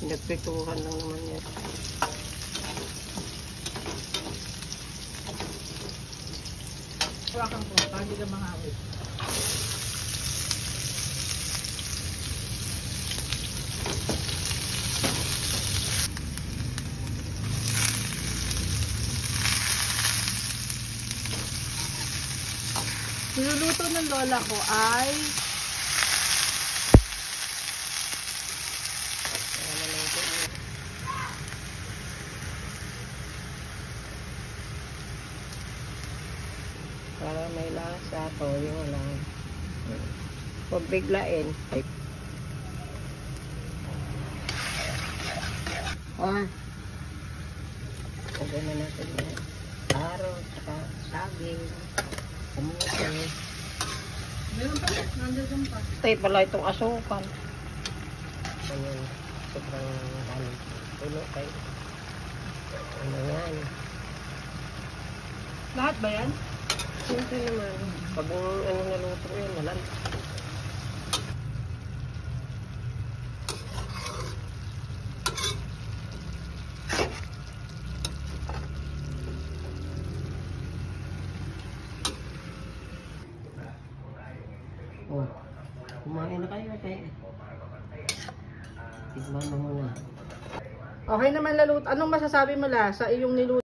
Pinagprituhan lang naman yan. Hawakan ko, pwede ka mahawit. Niluluto ng lola ko ay para may lasa, toyo lang. Huwag biglain. Lagyan na natin yan. Carrot, saka saging, kamuti. meron pa, nandiyan pa. Tay pala itong asukan. Ayan, sobrang kanin. Puno kay. Ano yan? Lahat ba yan? Simple naman. Pag ano naluto yan, nalan. Oh, kumain na kayo, te. Tignan mo muna. Okay naman laluto. Anong masasabi mo la sa iyong niluto?